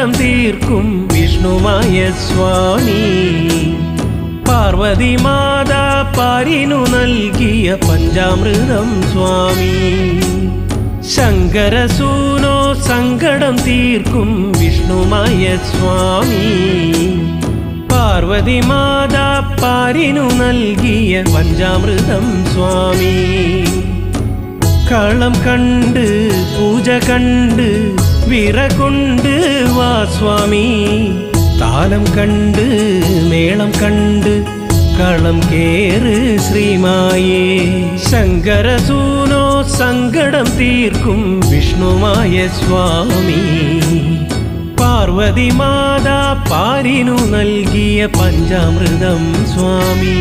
സങ്കടം തീർക്കും വിഷ്ണുമായ സ്വാമി പാർവതി മാതാ പാരിനു നൽകിയ പഞ്ചാമൃതം സ്വാമി ശങ്കരസൂനോ സങ്കടം തീർക്കും വിഷ്ണുമായ സ്വാമി പാർവതി മാതാ പാരിനു നൽകിയ പഞ്ചാമൃതം സ്വാമി കളം കണ്ട് പൂജ കണ്ട് വിറകൊണ്ട് വാ സ്വാമി താലം കണ്ട് മേളം കണ്ട് കളം കേറ് ശ്രീമായേ ശങ്കരസൂനോ സങ്കടം തീർക്കും വിഷ്ണുമായ സ്വാമി പാർവതി മാതാ പാരിനു നൽകിയ പഞ്ചാമൃതം സ്വാമി